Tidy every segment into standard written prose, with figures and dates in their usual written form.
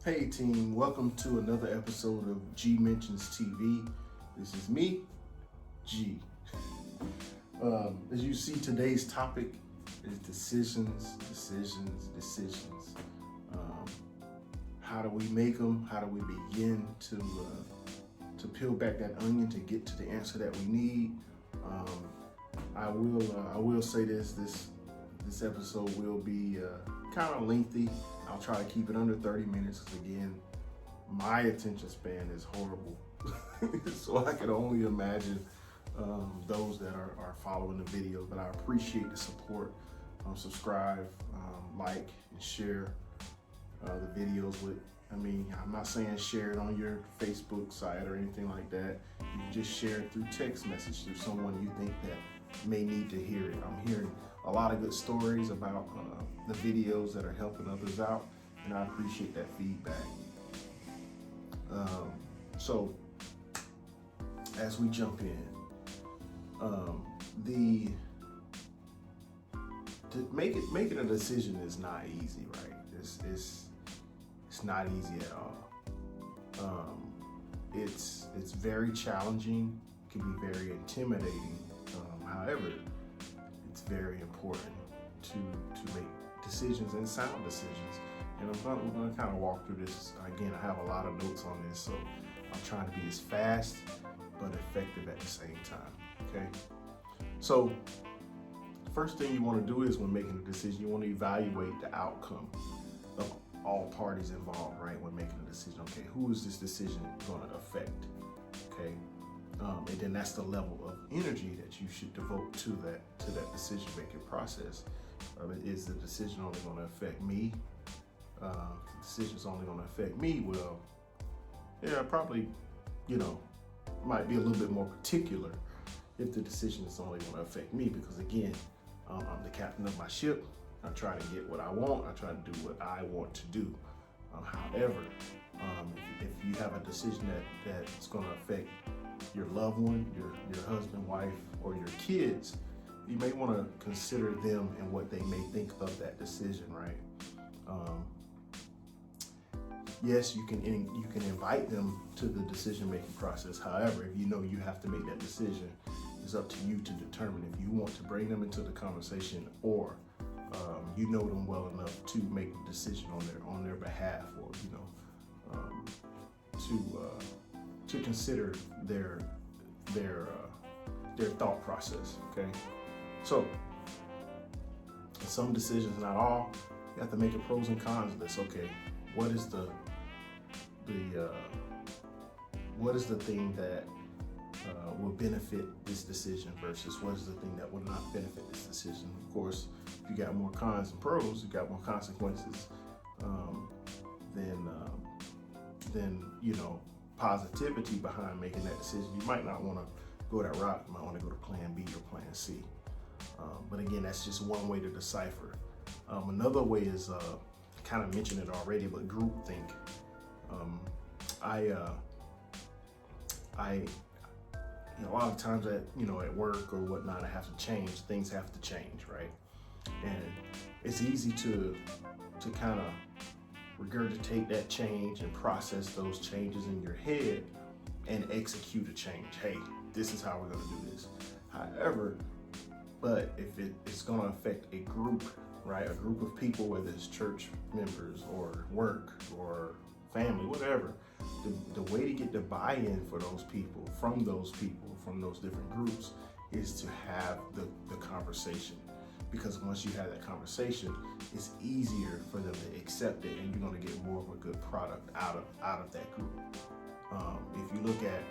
Hey team, welcome to another episode of G Mentions TV. This is me, G. As you see, today's topic is decisions. How do we make them? How do we begin to peel back that onion to get to the answer that we need? I will say this episode will be kind of lengthy. I'll try to keep it under 30 minutes because, again, my attention span is horrible. So I can only imagine those that are following the video. But I appreciate the support. Subscribe, like, and share the videos I'm not saying share it on your Facebook site or anything like that. You can just share it through text message to someone you think that may need to hear it. I'm hearing a lot of good stories about the videos that are helping others out, and I appreciate that feedback. So as we jump in, making a decision is not easy, right? It's not easy at all. It's very challenging. It can be very intimidating. However, it's very important to make decisions and sound decisions. And we're going to kind of walk through this. Again, I have a lot of notes on this, so I'm trying to be as fast but effective at the same time. Okay. So first thing you want to do is, when making a decision, you want to evaluate the outcome of all parties involved, right? When making a decision, okay, who is this decision going to affect? Okay. And then that's the level of energy that you should devote to that decision-making process. Is the decision only going to affect me? If the decision's only going to affect me, well, yeah, probably, might be a little bit more particular if the decision is only going to affect me, because again, I'm the captain of my ship. I try to get what I want. I try to do what I want to do. However, if you have a decision that's going to affect your loved one, your husband, wife, or your kids, you may want to consider them and what they may think of that decision, right? Yes, you can invite them to the decision-making process. However, if you know you have to make that decision, it's up to you to determine if you want to bring them into the conversation, or you know them well enough to make the decision on their behalf, or to consider their thought process. Okay, so some decisions, not all, you have to make a pros and cons list. Okay, what is the thing that will benefit this decision versus what is the thing that will not benefit this decision? Of course, if you got more cons and pros, you got more consequences, then positivity behind making that decision. You might not want to go that route. You might want to go to plan B or plan C. But again, that's just one way to decipher. Another way is, kind of mentioned it already, but groupthink. A lot of times at work or whatnot, I have to change. Things have to change, right? And it's easy to kind of regurgitate that change and process those changes in your head and execute a change. Hey, this is how we're going to do this. However, but if it's going to affect a group, right? A group of people, whether it's church members or work or family, whatever, the way to get the buy-in for those people, from those different groups, is to have the conversation. Because once you have that conversation, it's easier for them to accept it, and you're going to get more of a good product out of that group. If you look at,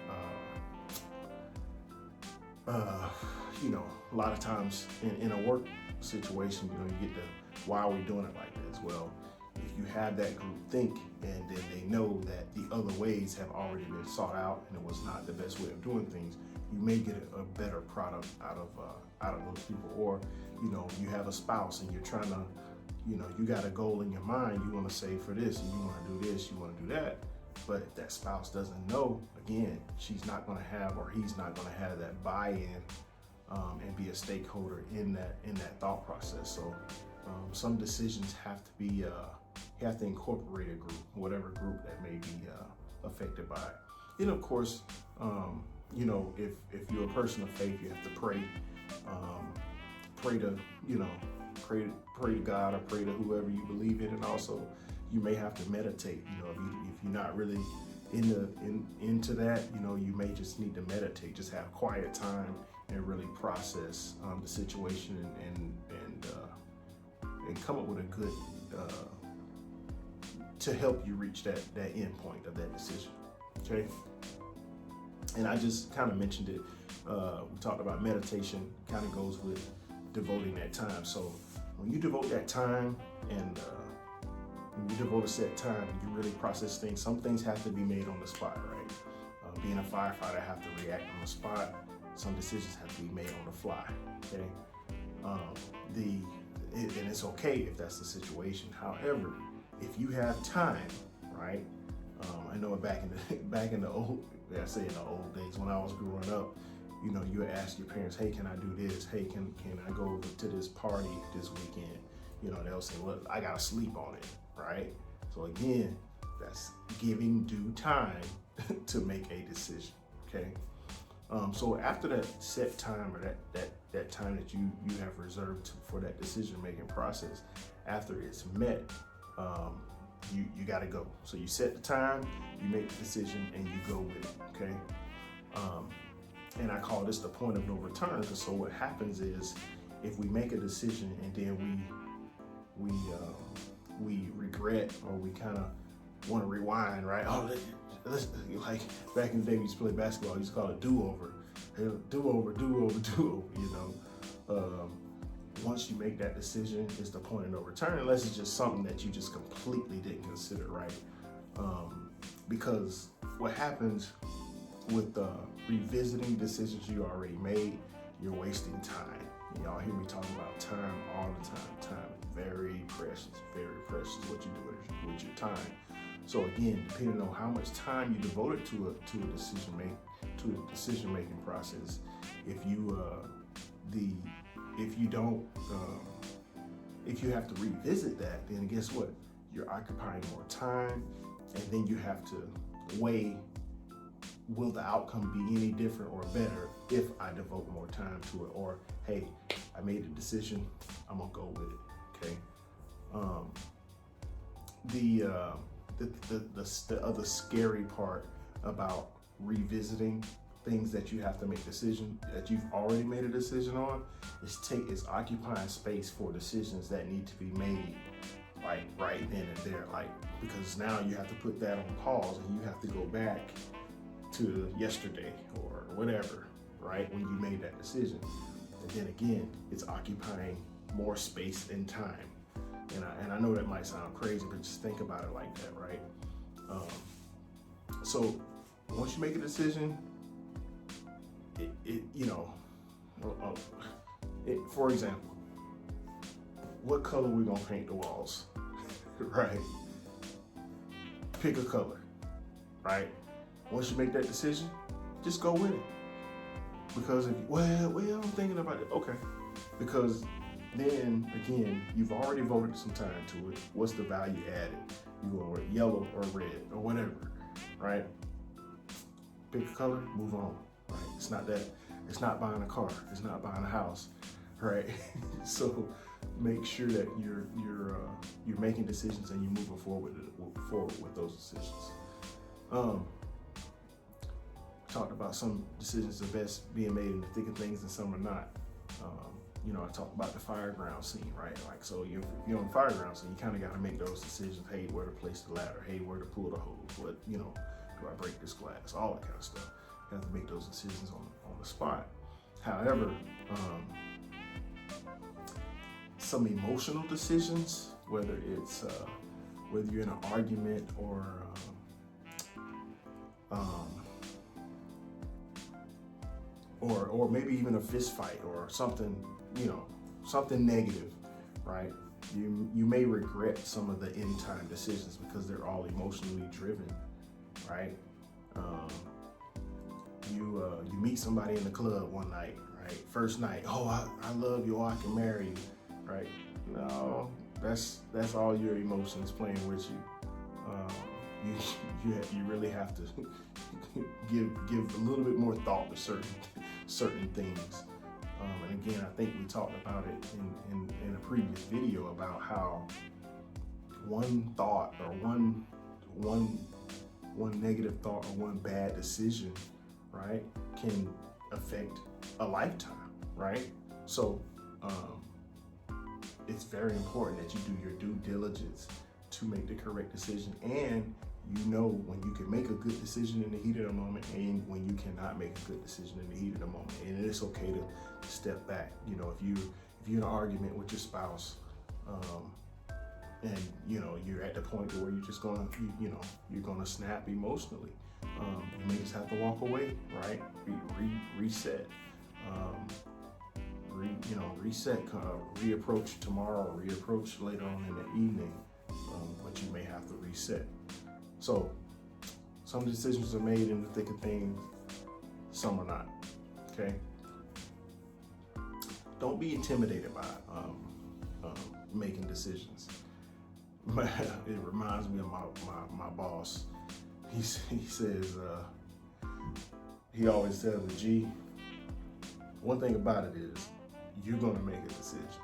a lot of times in a work situation, you get the, why are we doing it like this? Well, if you have that group think, and then they know that the other ways have already been sought out and it was not the best way of doing things, you may get a better product out of those people. Or you have a spouse and you're trying to, you got a goal in your mind. You want to save for this, and you want to do this, you want to do that. But if that spouse doesn't know, again, she's not going to have, or he's not going to have that buy-in and be a stakeholder in that thought process. So some decisions have to be You have to incorporate a group, whatever group that may be affected by it. Then of course, you know, if you're a person of faith, you have to pray, pray to, you know, pray to God or pray to whoever you believe in, and also you may have to meditate. You know, if you're not really into that, you know, you may just need to meditate, just have quiet time and really process the situation and come up with a good to help you reach that end point of that decision. Okay. And I just kind of mentioned it. We talked about meditation, kind of goes with devoting that time. So when you devote that time and when you devote a set time, you really process things. Some things have to be made on the spot, right? Being a firefighter, I have to react on the spot. Some decisions have to be made on the fly. Okay. And it's okay if that's the situation. However, if you have time, right? I know back in the old, I say in the old days when I was growing up, you know, you would ask your parents, hey, can I do this? Hey, can I go over to this party this weekend? You know, they'll say, well, I gotta sleep on it, right? So again, that's giving due time to make a decision, okay? So after that set time or that time that you have reserved for that decision-making process, after it's met, you gotta go. So you set the time, you make the decision, and you go with it, okay? And I call this the point of no return, because so what happens is, if we make a decision and then we regret, or we kind of want to rewind, right? Oh, let's, like back in the day we used to play basketball, we used to call it do-over. Do-over, you know? Once you make that decision, it's the point of no return, unless it's just something that you just completely didn't consider, right? Because what happens with revisiting decisions you already made, you're wasting time. Y'all hear me talking about time all the time. Time is very precious what you do with your time. So again, depending on how much time you devoted to a decision making process, if you have to revisit that, then guess what? You're occupying more time, and then you have to weigh, will the outcome be any different or better if I devote more time to it? Or, hey, I made a decision, I'm gonna go with it, okay? The other scary part about revisiting things that you have to make decision that you've already made a decision on is occupying space for decisions that need to be made like right then and there, like, because now you have to put that on pause and you have to go back to yesterday or whatever, right, when you made that decision. And then again, it's occupying more space and time. And I know that might sound crazy, but just think about it like that, right? So once you make a decision, for example, what color we gonna paint the walls, right? Pick a color, right? Once you make that decision, just go with it. Because I'm thinking about it. Okay, because then again, you've already voted some time to it. What's the value added? You go with yellow or red or whatever, right? Pick a color, move on, right? It's not buying a car, it's not buying a house, right? So make sure that you're making decisions and you're moving forward with those decisions. Talked about some decisions are best being made in the thick of things and some are not. I talked about the fireground scene, right? Like, so if you're on the fireground scene, you kind of got to make those decisions. Hey, where to place the ladder? Hey, where to pull the hose? What, do I break this glass? All that kind of stuff. You have to make those decisions on the spot. However, some emotional decisions, whether you're in an argument or maybe even a fist fight or something, something negative, right? You may regret some of the end time decisions because they're all emotionally driven, right? You meet somebody in the club one night, right? First night, oh, I love you, I can marry you, right? No, That's all your emotions playing with you. You really have to give a little bit more thought to certain things. And again, I think we talked about it in a previous video about how one thought or one negative thought or one bad decision, right, can affect a lifetime, right? So it's very important that you do your due diligence to make the correct decision, and you know when you can make a good decision in the heat of the moment and when you cannot make a good decision in the heat of the moment. And it's okay to step back. You know, if you're in an argument with your spouse, and you know you're at the point where you're just gonna you're gonna snap emotionally, you may just have to walk away, right? Reset, reset, reapproach tomorrow, reapproach later on in the evening, but you may have to reset. So some decisions are made in the thick of things, some are not. Okay. Don't be intimidated by making decisions. It reminds me of my boss. He says, he always tells me, G, one thing about it is you're gonna make a decision.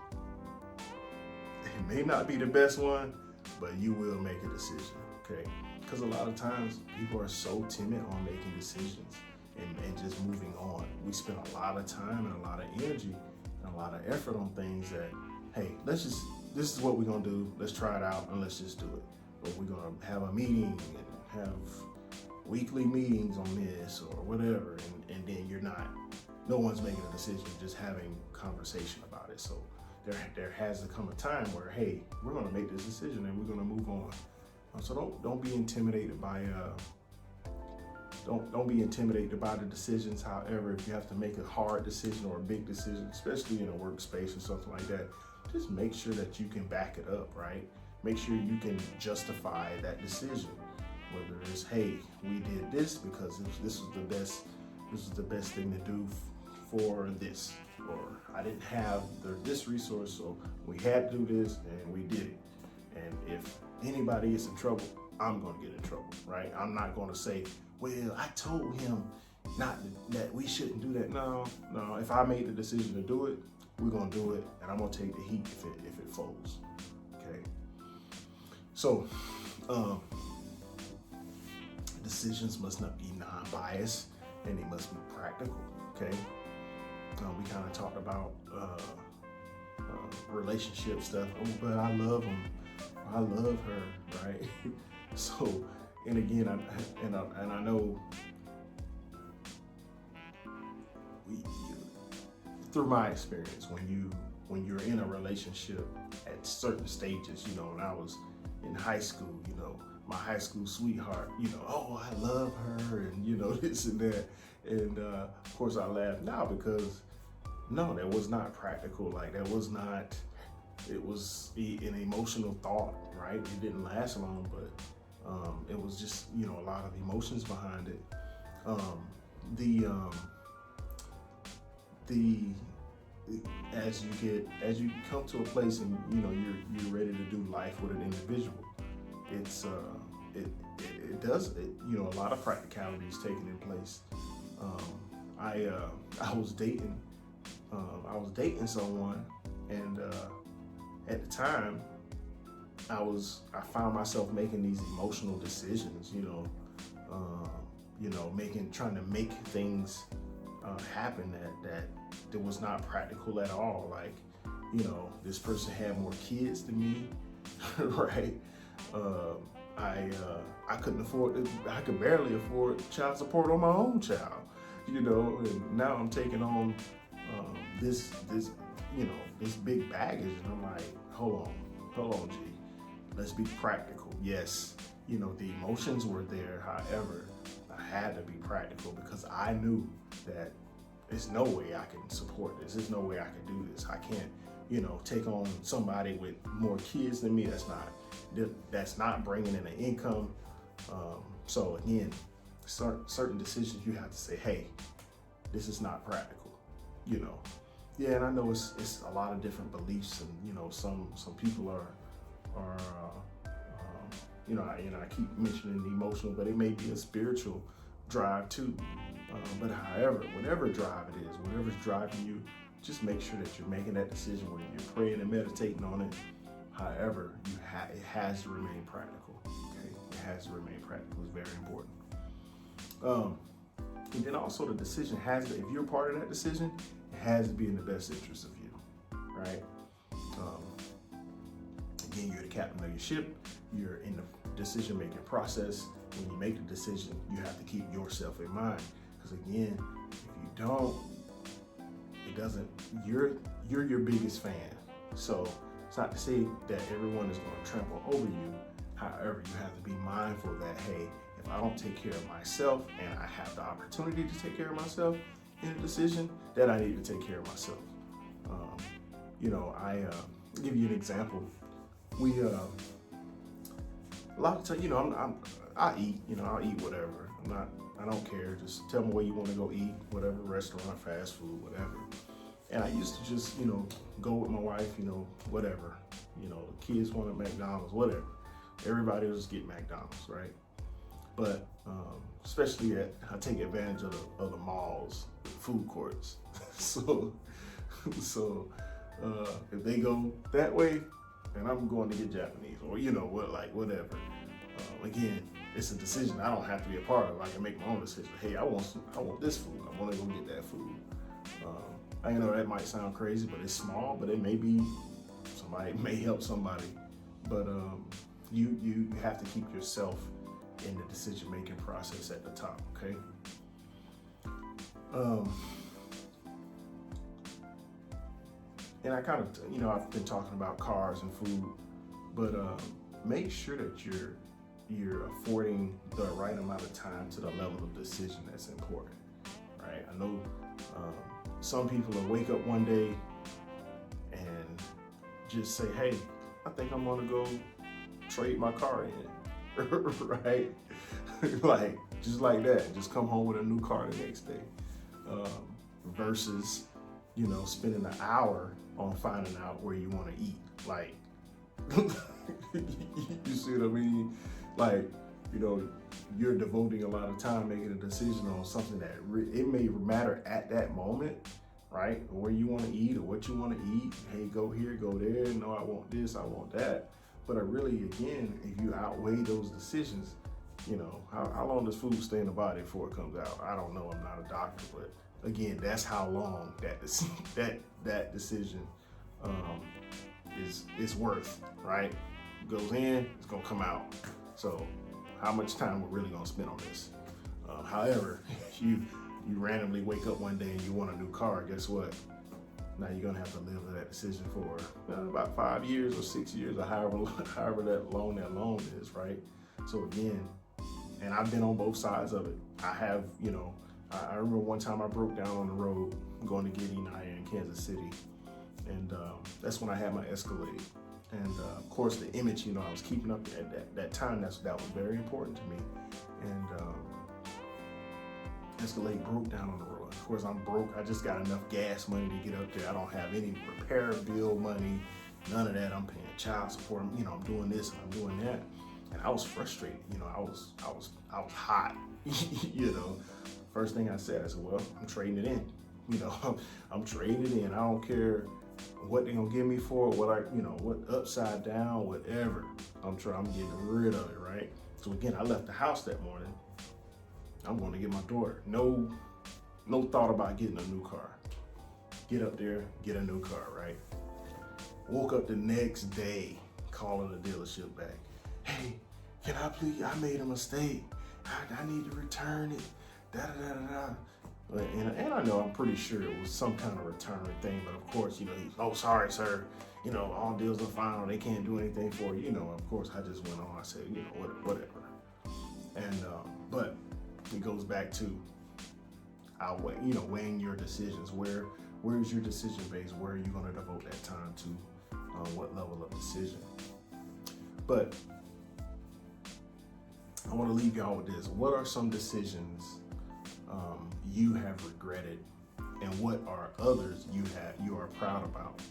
It may not be the best one, but you will make a decision, okay? Because a lot of times people are so timid on making decisions and just moving on. We spend a lot of time and a lot of energy and a lot of effort on things that, hey, this is what we're gonna do, let's try it out and let's just do it. Or we're gonna have a meeting and have weekly meetings on this or whatever, and then no one's making a decision, just having conversation about it. So there has to come a time where, hey, we're gonna make this decision and we're gonna move on. So don't be intimidated by don't be intimidated by the decisions. However, if you have to make a hard decision or a big decision, especially in a workspace or something like that, just make sure that you can back it up, right? Make sure you can justify that decision. Whether it's, hey, we did this because this was the best thing to do for this, or I didn't have this resource, so we had to do this and we did it. And if anybody is in trouble, I'm gonna get in trouble, right? I'm not gonna say, well, I told him that we shouldn't do that. No, if I made the decision to do it, we're gonna do it, and I'm gonna take the heat if it folds, okay? So, decisions must not be non-biased, and they must be practical, okay? We kind of talked about relationship stuff, but I love him, I love her, right? So, and again, I know through my experience, when you're in a relationship at certain stages, you know, when I was in high school, you know, my high school sweetheart, you know, oh, I love her, and you know, this and that, and of course I laugh now because no, that was not practical. Like that was not. It was an emotional thought, right? It didn't last long, but it was just, you know, a lot of emotions behind it. As you come to a place and you know you're ready to do life with an individual, it does you know, a lot of practicality is taking in place. I was dating someone, and at the time I found myself making these emotional decisions, trying to make things happen that was not practical at all. Like, you know, this person had more kids than me, right? I could barely afford child support on my own child, you know, and now I'm taking on this big baggage, and I'm like, hold on, G, let's be practical. Yes, you know, the emotions were there. However, I had to be practical because I knew that there's no way I can support this. There's no way I can do this. I can't, you know, take on somebody with more kids than me. That's not bringing in an income. So again, certain decisions you have to say, hey, this is not practical, you know. Yeah, and I know it's a lot of different beliefs, and you know, some people are or I keep mentioning the emotional, but it may be a spiritual drive too. But however, whatever drive it is, whatever's driving you, just make sure that you're making that decision when you're praying and meditating on it. However, it has to remain practical. Okay, it has to remain practical. It's very important. And then also the decision has to, if you're part of that decision, it has to be in the best interest of you, right? Again, you're the captain of your ship. You're in the decision-making process. When you make the decision, you have to keep yourself in mind. Because again, if you don't, it doesn't, you're your biggest fan. So it's not to say that everyone is going to trample over you. However, you have to be mindful that, hey, if I don't take care of myself and I have the opportunity to take care of myself in a decision, then I need to take care of myself. I give you an example. We a lot of times, I eat. I'll eat whatever. I don't care. Just tell me where you want to go eat, whatever restaurant, fast food, whatever. And I used to just, go with my wife, whatever. The kids wanted McDonald's, whatever. Everybody was getting McDonald's, right? But especially I take advantage of the malls, food courts. so if they go that way, then I'm going to get Japanese or whatever. Again, it's a decision I don't have to be a part of. I can make my own decision. Hey, I want this food. I want to go get that food. I know that might sound crazy, but it's small. But it may may help somebody. But you have to keep yourself in the decision-making process at the top. Okay. And I kind of, I've been talking about cars and food, but make sure that you're affording the right amount of time to the level of decision that's important, right? I know some people will wake up one day and just say, hey, I think I'm gonna go trade my car in, right? Like, just like that, just come home with a new car the next day, versus, spending an hour on finding out where you want to eat. Like, you see what I mean? Like, you're devoting a lot of time making a decision on something that it may matter at that moment, right? Where you want to eat or what you want to eat. Hey, go here, go there. No, I want this, I want that. But really, again, if you outweigh those decisions, how long does food stay in the body before it comes out? I don't know. I'm not a doctor, but again, that's how long that decision is worth, right? It goes in, it's gonna come out. So how much time we're really gonna spend on this? However, if you randomly wake up one day and you want a new car, guess what? Now you're gonna have to live with that decision for about 5 years or 6 years or however that loan is, right? So again, and I've been on both sides of it. I have, I remember one time I broke down on the road going to get Enaya in Kansas City. And that's when I had my Escalade. And of course the image, I was keeping up at that time, that was very important to me. And Escalade broke down on the road. Of course I'm broke, I just got enough gas money to get up there. I don't have any repair bill money, none of that. I'm paying child support, I'm doing this and I'm doing that. And I was frustrated, I was hot, First thing I said, well, I'm trading it in. I'm trading it in. I don't care what they're gonna give me for it, what upside down, whatever. I'm getting rid of it, right? So again, I left the house that morning. I'm going to get my daughter. No thought about getting a new car. Get up there, get a new car, right? Woke up the next day, calling the dealership back. Hey, can I please, I made a mistake. I need to return it. And I know, I'm pretty sure it was some kind of return thing, but of course, he's, oh, sorry, sir. All deals are final. They can't do anything for you. Of course, I just went on. I said, whatever. And, but it goes back to weighing your decisions. Where is your decision base? Where are you going to devote that time to? What level of decision? But I want to leave y'all with this. What are some decisions you have regretted, and what are others you are proud about?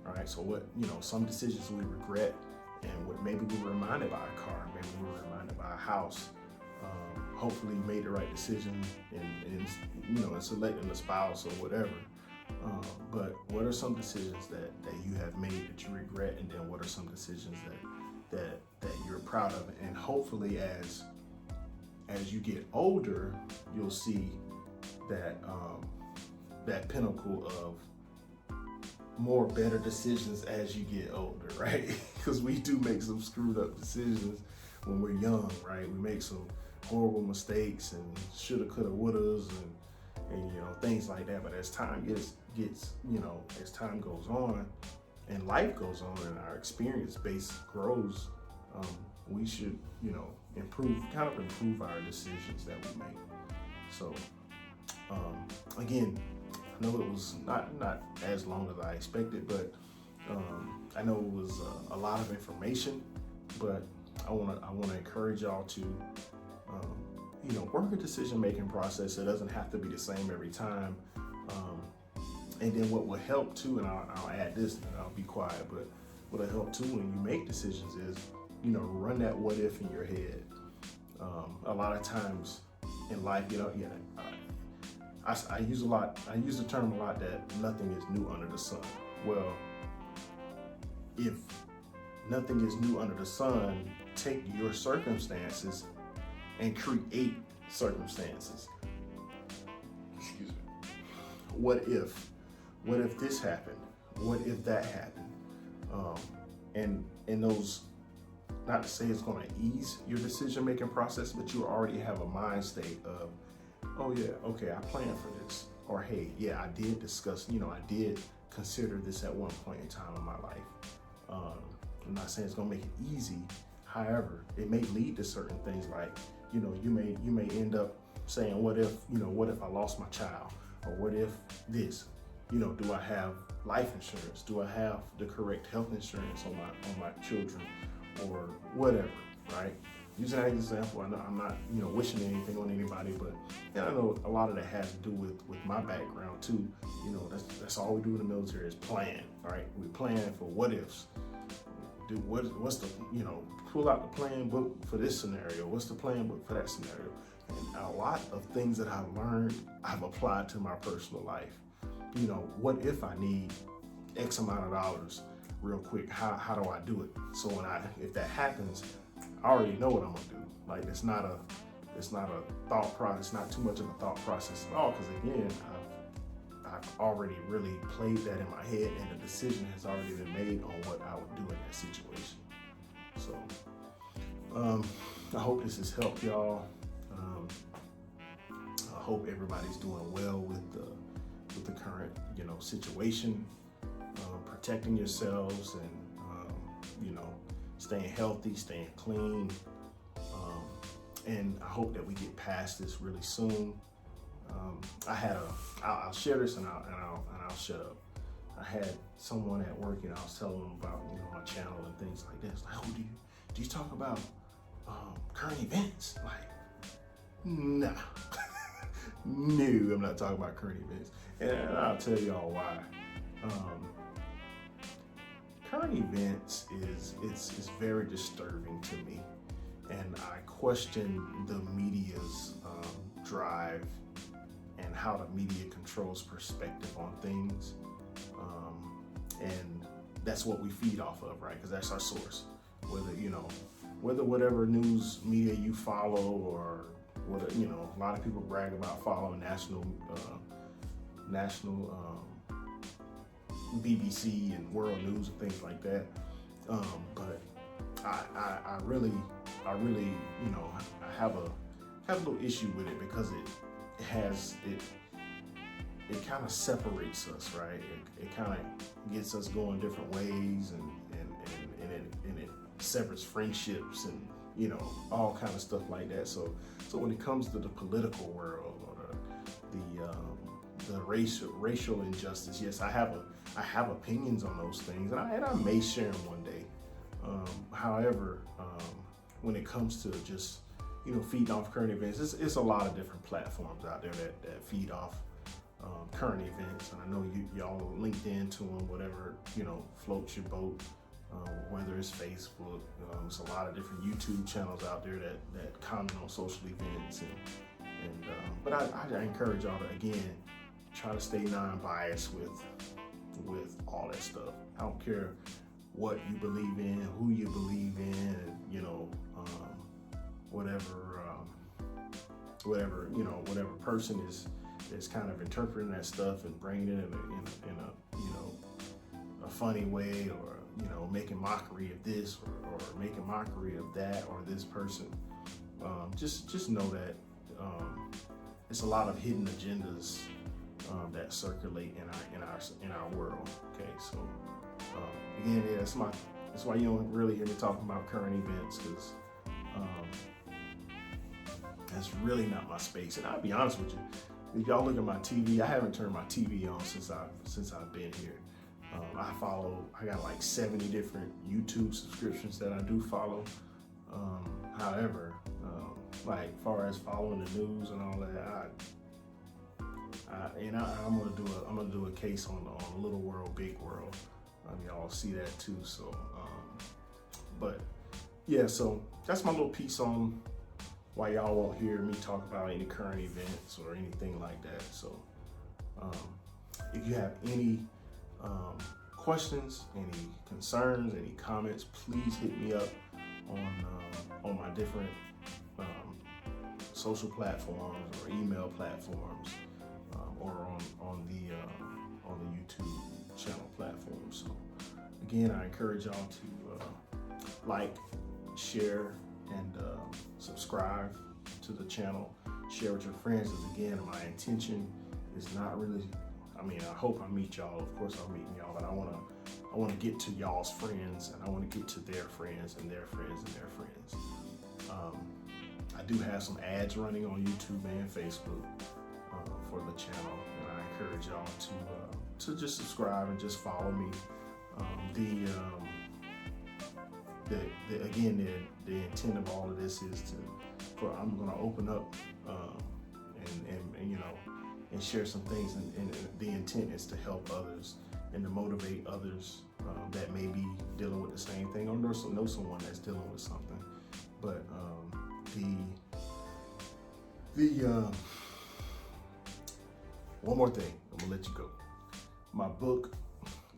All right. So some decisions we regret, And maybe we were reminded by a car, maybe we were reminded by a house. Hopefully you made the right decision in selecting a spouse or whatever. But what are some decisions that you have made that you regret, and then what are some decisions that you're proud of? And hopefully as you get older, you'll see that that pinnacle of more better decisions as you get older, right? Because we do make some screwed up decisions when we're young, right? We make some horrible mistakes and shoulda, coulda, wouldas, and things like that. But as time gets as time goes on and life goes on and our experience base grows, we should improve our decisions that we make. So again, I know it was not as long as I expected, but I know it was a lot of information, but I want to encourage y'all to work a decision-making process. It doesn't have to be the same every time. And then what will help too, and I'll add this and I'll be quiet, but what will help too when you make decisions is, run that what if in your head. A lot of times in life, I use the term a lot that nothing is new under the sun. Well, if nothing is new under the sun, take your circumstances and create circumstances. Excuse me. What if this happened? What if that happened? And those, not to say it's going to ease your decision-making process, but you already have a mind state of, oh yeah, okay, I planned for this. Or hey, yeah, I did discuss, I did consider this at one point in time in my life. I'm not saying it's going to make it easy. However, it may lead to certain things like, you may end up saying, what if I lost my child? Or what if this? Do I have life insurance? Do I have the correct health insurance on my children, or whatever, right? Using that example, I know I'm not wishing anything on anybody, but I know a lot of that has to do with my background too. That's all we do in the military is plan, right? We plan for what ifs. What's the pull out the plan book for this scenario? What's the plan book for that scenario? And a lot of things that I've learned, I've applied to my personal life. What if I need X amount of dollars real quick? How do I do it? So if that happens, I already know what I'm gonna do. Like it's not a thought process, not too much of a thought process at all. Because again, I've already really played that in my head, and the decision has already been made on what I would do in that situation. So I hope this has helped y'all. I hope everybody's doing well with the current situation, protecting yourselves and staying healthy, staying clean, and I hope that we get past this really soon. I'll share this and I'll shut up. I had someone at work, I was telling them about my channel and things like this. Like, oh, do you talk about current events? Like, nah. No, I'm not talking about current events, and I'll tell y'all why. Current events is very disturbing to me, and I question the media's drive and how the media controls perspective on things, and that's what we feed off of, right? Because that's our source. Whether whatever news media you follow, or whether a lot of people brag about following national BBC and world news and things like that, but I really I have a little issue with it, because it kind of separates us, right? It kind of gets us going different ways, and it severs friendships and all kind of stuff like that. So when it comes to the political world, or the racial injustice, yes, I have opinions on those things, and I may share them one day. However, when it comes to just feeding off current events, it's a lot of different platforms out there that feed off current events, and I know y'all linked into them, whatever floats your boat. whether it's Facebook. There's a lot of different YouTube channels out there that comment on social events, but I encourage y'all to, again, try to stay non-biased with all that stuff. I don't care what you believe in, who you believe in, whatever person is kind of interpreting that stuff and bringing it in a funny way, or making mockery of this or making mockery of that or this person. Just know that it's a lot of hidden agendas that circulate in our world. Okay, so again, yeah, that's why you don't really hear me talking about current events, because that's really not my space. And I'll be honest with you, if y'all look at my TV, I haven't turned my TV on since I've been here. I got like 70 different YouTube subscriptions that I do follow. However, like far as following the news and all that, I'm gonna do a case on Little World, Big World. Y'all see that too. So, but yeah, so that's my little piece on why y'all won't hear me talk about any current events or anything like that. So, if you have any questions, any concerns, any comments, please hit me up on my different social platforms or email platforms, or on the YouTube channel platform. So again, I encourage y'all to like, share, and subscribe to the channel. Share with your friends, because again, my intention is not really, I hope I meet y'all. Of course I'll meet y'all, but I want to get to y'all's friends, and I want to get to their friends and their friends and their friends. I do have some ads running on YouTube and Facebook for the channel, and I encourage y'all to just subscribe and just follow me. The intent of all of this is I'm going to open up and share some things, and the intent is to help others and to motivate others that may be dealing with the same thing, or know someone that's dealing with something. But one more thing, I'm gonna let you go. My book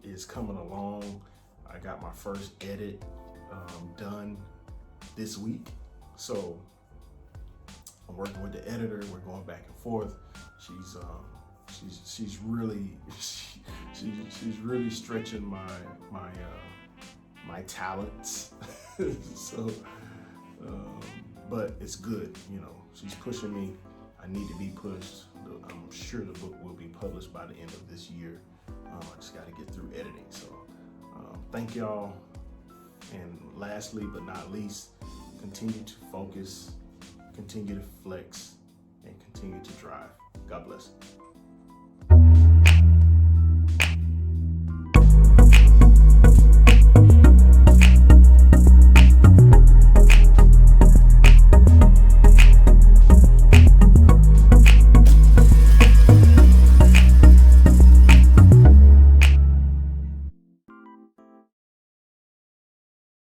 is coming along. I got my first edit done this week, so I'm working with the editor. We're going back and forth. She's really stretching my talents. So, but it's good. She's pushing me. I need to be pushed. I'm sure the book will be published by the end of this year. I just got to get through editing. So, thank y'all. And lastly, but not least, continue to focus, continue to flex, and continue to drive. God bless.